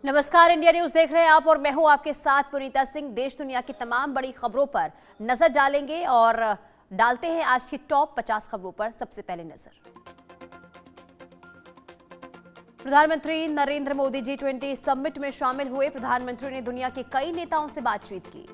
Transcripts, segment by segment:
नमस्कार, India news देख रहे हैं आप और मैं हूं आपके साथ पुनीता सिंह। देश दुनिया की तमाम बड़ी खबरों पर नजर डालेंगे और डालते हैं आज की टॉप 50 खबरों पर। सबसे पहले नजर, प्रधानमंत्री नरेंद्र मोदी G20 समिट में शामिल हुए। प्रधानमंत्री ने दुनिया के कई नेताओं से बातचीत की।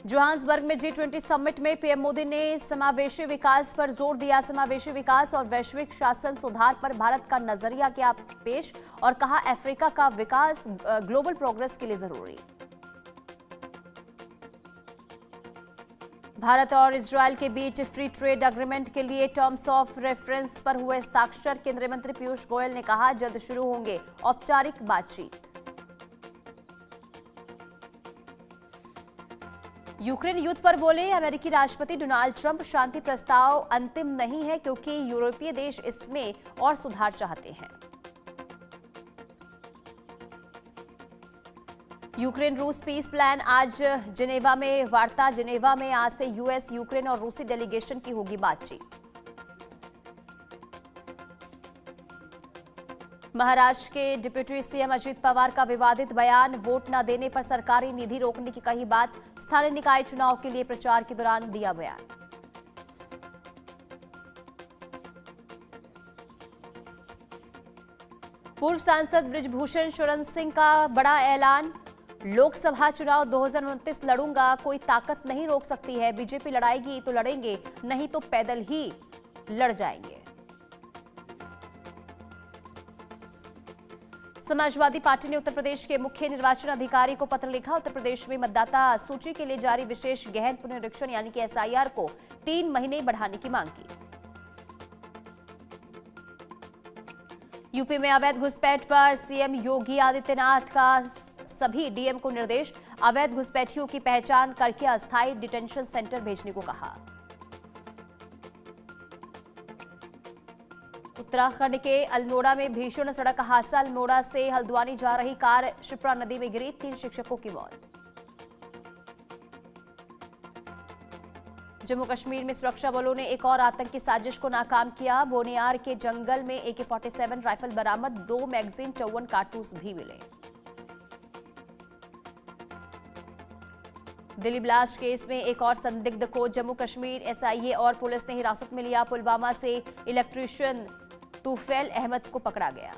जोहान्सबर्ग में G20 समिट में पीएम मोदी ने समावेशी विकास पर जोर दिया। समावेशी विकास और वैश्विक शासन सुधार पर भारत का नजरिया किया पेश और कहा, अफ्रीका का विकास ग्लोबल प्रोग्रेस के लिए जरूरी। भारत और इजरायल के बीच फ्री ट्रेड एग्रीमेंट के लिए टर्म्स ऑफ रेफरेंस पर हुए हस्ताक्षर। केंद्रीय मंत्री पीयूष गोयल ने कहा, जल्द शुरू होंगे औपचारिक बातचीत। यूक्रेन युद्ध पर बोले अमेरिकी राष्ट्रपति डोनाल्ड ट्रंप, शांति प्रस्ताव अंतिम नहीं है क्योंकि यूरोपीय देश इसमें और सुधार चाहते हैं। यूक्रेन रूस पीस प्लान आज जिनेवा में वार्ता। जिनेवा में आज से यूएस, यूक्रेन और रूसी डेलीगेशन की होगी बातचीत। महाराष्ट्र के डिप्टी सीएम अजित पवार का विवादित बयान। वोट न देने पर सरकारी निधि रोकने की कही बात। स्थानीय निकाय चुनाव के लिए प्रचार के दौरान दिया बयान। पूर्व सांसद बृजभूषण शरण सिंह का बड़ा ऐलान। लोकसभा चुनाव 2029 लड़ूंगा, कोई ताकत नहीं रोक सकती है। बीजेपी लड़ाएगी तो लड़ेंगे, नहीं तो पैदल ही लड़ जाएंगे। समाजवादी पार्टी ने उत्तर प्रदेश के मुख्य निर्वाचन अधिकारी को पत्र लिखा। उत्तर प्रदेश में मतदाता सूची के लिए जारी विशेष गहन पुनरीक्षण यानी कि एसआईआर को 3 महीने बढ़ाने की मांग की। यूपी में अवैध घुसपैठ पर सीएम योगी आदित्यनाथ का सभी डीएम को निर्देश। अवैध घुसपैठियों की पहचान करके अस्थायी डिटेंशन सेंटर भेजने को कहा। उत्तराखंड के अल्मोड़ा में भीषण सड़क हादसा। अल्मोड़ा से हल्द्वानी जा रही कार शिप्रा नदी में गिरी, 3 शिक्षकों की मौत। जम्मू कश्मीर में सुरक्षा बलों ने एक और आतंकी साजिश को नाकाम किया। बोनियार के जंगल में AK-47 राइफल बरामद, 2 मैगजीन, 54 कारतूस भी मिले। दिल्ली ब्लास्ट केस में एक और संदिग्ध को जम्मू कश्मीर एसआईए और पुलिस ने हिरासत में लिया। पुलवामा से इलेक्ट्रीशियन तूफैल अहमद को पकड़ा गया।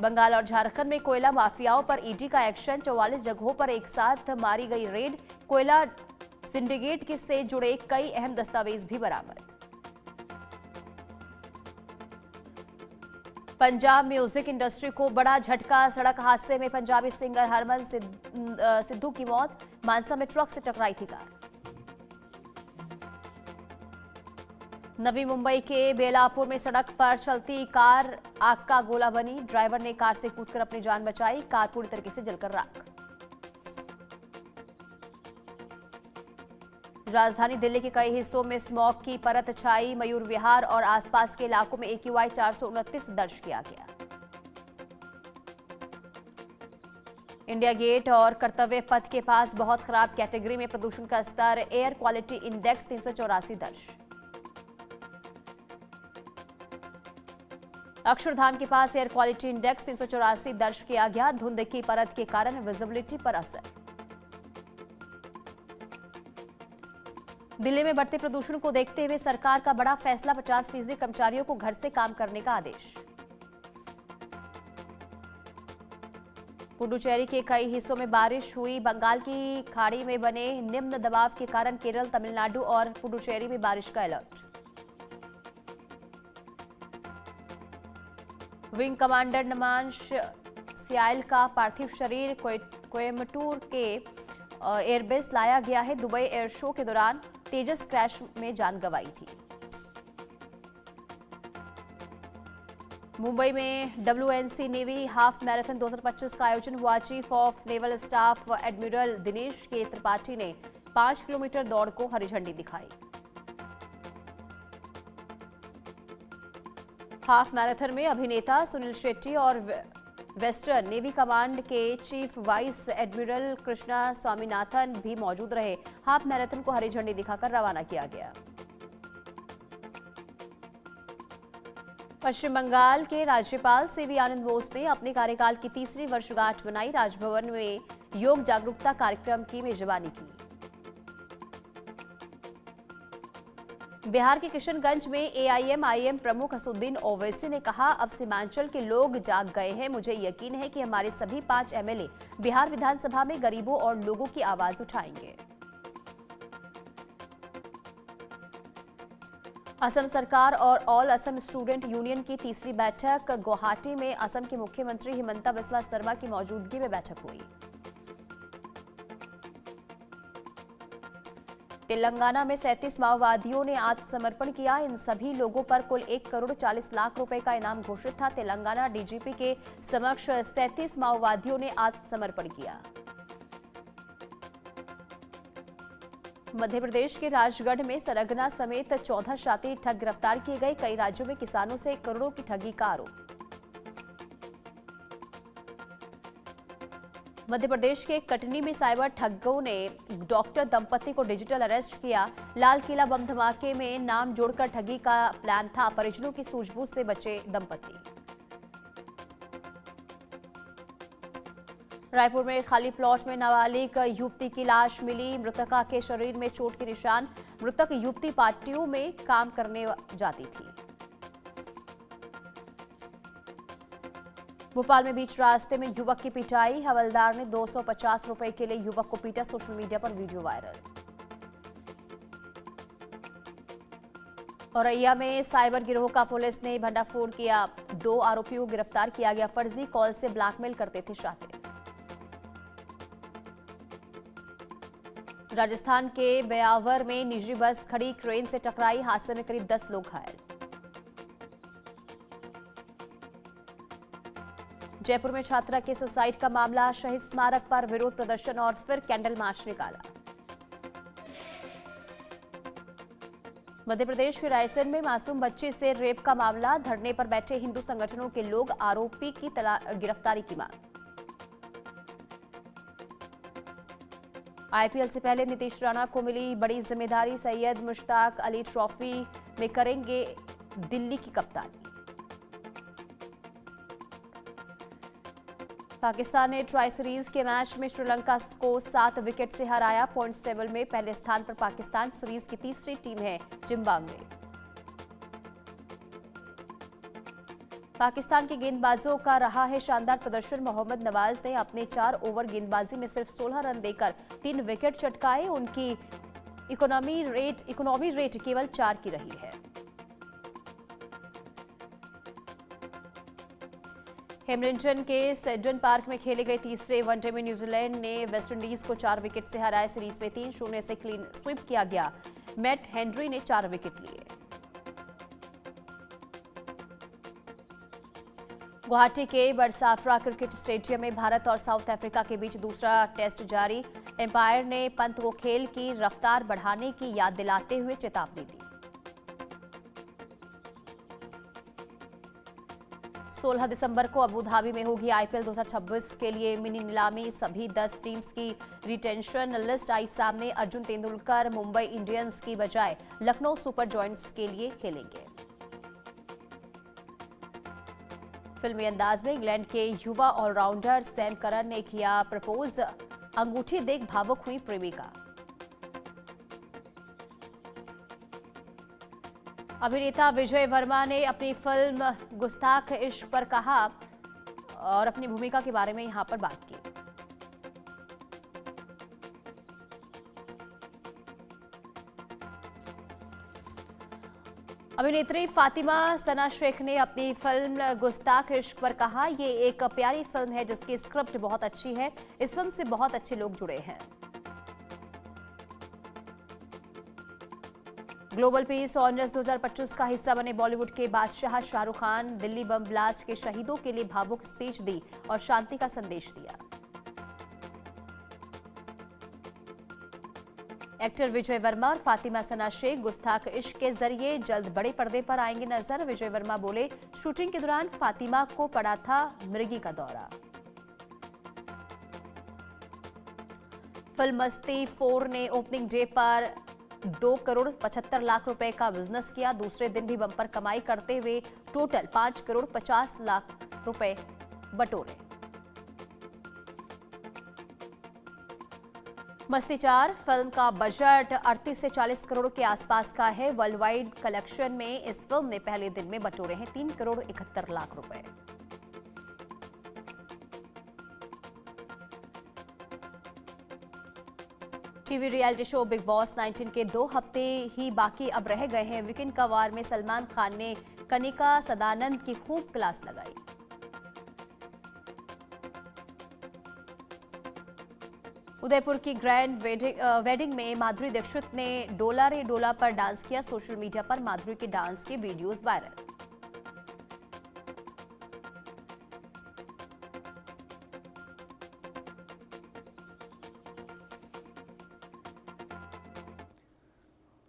बंगाल और झारखंड में कोयला माफियाओं पर ईडी का एक्शन। 44 जगहों पर एक साथ मारी गई रेड। कोयला सिंडिकेट से जुड़े कई अहम दस्तावेज भी बरामद। पंजाब म्यूजिक इंडस्ट्री को बड़ा झटका। सड़क हादसे में पंजाबी सिंगर हरमन सिद्धू की मौत। मानसा में ट्रक से टकराई थी कार। नवी मुंबई के बेलापुर में सड़क पर चलती कार आग का गोला बनी। ड्राइवर ने कार से कूदकर अपनी जान बचाई। कार पूरी तरीके से जलकर राख। राजधानी दिल्ली के कई हिस्सों में स्मॉग की परत छाई। मयूर विहार और आसपास के इलाकों में AQI 429 दर्ज किया गया। इंडिया गेट और कर्तव्य पथ के पास बहुत खराब कैटेगरी में प्रदूषण का स्तर। एयर क्वालिटी इंडेक्स 384 दर्ज। अक्षरधाम के पास एयर क्वालिटी इंडेक्स 384 दर्ज किया गया। धुंध की परत के कारण विजिबिलिटी पर असर। दिल्ली में बढ़ते प्रदूषण को देखते हुए सरकार का बड़ा फैसला। 50% कर्मचारियों को घर से काम करने का आदेश। पुडुचेरी के कई हिस्सों में बारिश हुई। बंगाल की खाड़ी में बने निम्न दबाव के कारण केरल, तमिलनाडु और पुडुचेरी में बारिश का अलर्ट। विंग कमांडर नमांश सियाल का पार्थिव शरीर कोयम्बटूर के एयरबेस लाया गया है। दुबई एयर शो के दौरान तेजस क्रैश में जान गंवाई थी। मुंबई में WNC नेवी हाफ मैराथन 2025 का आयोजन हुआ। Chief of naval staff admiral Dinesh के त्रिपाठी ने 5 किलोमीटर दौड़ को हरी झंडी दिखाई। हाफ मैराथन में अभिनेता सुनील शेट्टी और वेस्टर्न नेवी कमांड के chief vice admiral Krishna Swaminathan भी मौजूद रहे। हाफ मैराथन को हरी झंडी दिखाकर रवाना किया गया। पश्चिम बंगाल के राज्यपाल सीवी आनंद बोस ने अपने कार्यकाल की तीसरी वर्षगांठ मनाई। राजभवन में योग जागरूकता कार्यक्रम की मेजबानी की। बिहार के किशनगंज में एआईएमआईएम प्रमुख असदुद्दीन ओवैसी ने कहा, अब सीमांचल के लोग जाग गए हैं। मुझे यकीन है कि हमारे सभी 5 एमएलए बिहार विधानसभा में गरीबों और लोगों की आवाज उठाएंगे। असम सरकार और ऑल असम स्टूडेंट यूनियन की तीसरी बैठक गुवाहाटी में असम के मुख्यमंत्री हिमंता बिस्वा शर्मा की मौजूदगी में बैठक हुई। तेलंगाना में 37 माओवादियों ने आत्मसमर्पण किया। इन सभी लोगों पर कुल 1 करोड़ 40 लाख रुपए का इनाम घोषित था। तेलंगाना डीजीपी के समक्ष 37 माओवादियों ने आत्मसमर्पण किया। मध्य प्रदेश के राजगढ़ में सरगना समेत 14 शातिर ठग गिरफ्तार किए गए। कई राज्यों में किसानों से करोड़ों की ठगी का आरोप। मध्य प्रदेश के कटनी में साइबर ठगों ने डॉक्टर दंपति को डिजिटल अरेस्ट किया। लाल किला बम धमाके में नाम जोड़कर ठगी का प्लान था। परिजनों की सूझबूझ से बचे दंपति। रायपुर में खाली प्लॉट में नाबालिग युवती की लाश मिली। मृतका के शरीर में चोट के निशान। मृतक युवती पार्टियों में काम करने जाती थी। भोपाल में बीच रास्ते में युवक की पिटाई। हवलदार ने 250 रुपए के लिए युवक को पीटा। सोशल मीडिया पर वीडियो वायरल। औरैया में साइबर गिरोह का पुलिस ने भंडाफोड़ किया। 2 आरोपियों को गिरफ्तार किया गया। फर्जी कॉल से ब्लैकमेल करते थे शातिर। राजस्थान के ब्यावर में निजी बस खड़ी क्रेन से टकराई। हादसे में करीब 10 लोग घायल। जयपुर में छात्रा के सुसाइड का मामला। शहीद स्मारक पर विरोध प्रदर्शन और फिर कैंडल मार्च निकाला। मध्य प्रदेश के रायसेन में मासूम बच्ची से रेप का मामला। धरने पर बैठे हिंदू संगठनों के लोग आरोपी की गिरफ्तारी की मांग। आईपीएल से पहले नीतीश राणा को मिली बड़ी जिम्मेदारी। सैयद मुश्ताक अली ट्रॉफी में करेंगे दिल्ली की कप्तानी। पाकिस्तान ने ट्राई सीरीज के मैच में श्रीलंका को 7 विकेट से हराया। पॉइंट्स टेबल में पहले स्थान पर पाकिस्तान। सीरीज की तीसरी टीम है जिम्बाब्वे। पाकिस्तान के गेंदबाजों का रहा है शानदार प्रदर्शन। मोहम्मद नवाज ने अपने 4 ओवर गेंदबाजी में सिर्फ 16 रन देकर 3 विकेट चटकाए। उनकी इकोनॉमी रेट केवल 4 की रही है। हेमिल्टन के सेडन पार्क में खेले गए तीसरे वनडे में न्यूजीलैंड ने वेस्टइंडीज को 4 विकेट से हराया। सीरीज में 3-0 से क्लीन स्वीप किया गया। मैट हेनरी ने 4 विकेट लिए। गुवाहाटी के बरसाफ्रा क्रिकेट स्टेडियम में भारत और साउथ अफ्रीका के बीच दूसरा टेस्ट जारी। एम्पायर ने पंत को खेल की रफ्तार बढ़ाने की याद दिलाते हुए चेतावनी दी। 16 दिसंबर को अबू धाबी में होगी आईपीएल 2026 के लिए मिनी नीलामी। सभी 10 टीम्स की रिटेंशन लिस्ट आई सामने। अर्जुन तेंदुलकर मुंबई इंडियंस की बजाय लखनऊ सुपर जॉयंट्स के लिए खेलेंगे। फिल्मी अंदाज में इंग्लैंड के युवा ऑलराउंडर सैम करन ने किया प्रपोज। अंगूठी देख भावुक हुई प्रेमिका। अभिनेता विजय वर्मा ने अपनी फिल्म गुस्ताख इश्क पर कहा और अपनी भूमिका के बारे में यहां पर बात की। अभिनेत्री फातिमा सना शेख ने अपनी फिल्म गुस्ताख इश्क पर कहा, ये एक प्यारी फिल्म है जिसकी स्क्रिप्ट बहुत अच्छी है। इस फिल्म से बहुत अच्छे लोग जुड़े हैं। ग्लोबल पीस ऑनर्स 2025 का हिस्सा बने बॉलीवुड के बादशाह शाहरुख खान दिल्ली बम ब्लास्ट के शहीदों के लिए भावुक स्पीच दी और शांति का संदेश दिया। एक्टर विजय वर्मा और फातिमा सना शेख गुस्ताख इश्क के जरिए जल्द बड़े पर्दे पर आएंगे नजर। विजय वर्मा बोले, शूटिंग के दौरान फातिमा को पड़ा था मृगी का दौरा। फिल्म मस्ती 4 ने ओपनिंग डे पर 2 करोड़ 75 लाख रुपए का बिजनेस किया। दूसरे दिन भी बम्पर कमाई करते हुए टोटल 5 करोड़ 50 लाख रुपए बटोरे। मस्ती 4 फिल्म का बजट 38 से 40 करोड़ के आसपास का है। वर्ल्ड वाइड कलेक्शन में इस फिल्म ने पहले दिन में बटोरे हैं 3 करोड़ 71 लाख रुपए। TV reality show big boss 19 के 2 हफ्ते ही बाकी अब रह गए हैं। वीकेंड का वार में सलमान खान ने कनिका सदानंद की खूब क्लास लगाई। उदयपुर की ग्रैंड वेडिंग में माधुरी दीक्षित ने डोला रे डोला पर डांस किया। सोशल मीडिया पर माधुरी के डांस के वीडियोस वायरल।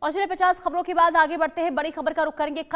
और चलिए 50 खबरों के बाद आगे बढ़ते हैं। बड़ी खबर का रुख करेंगे।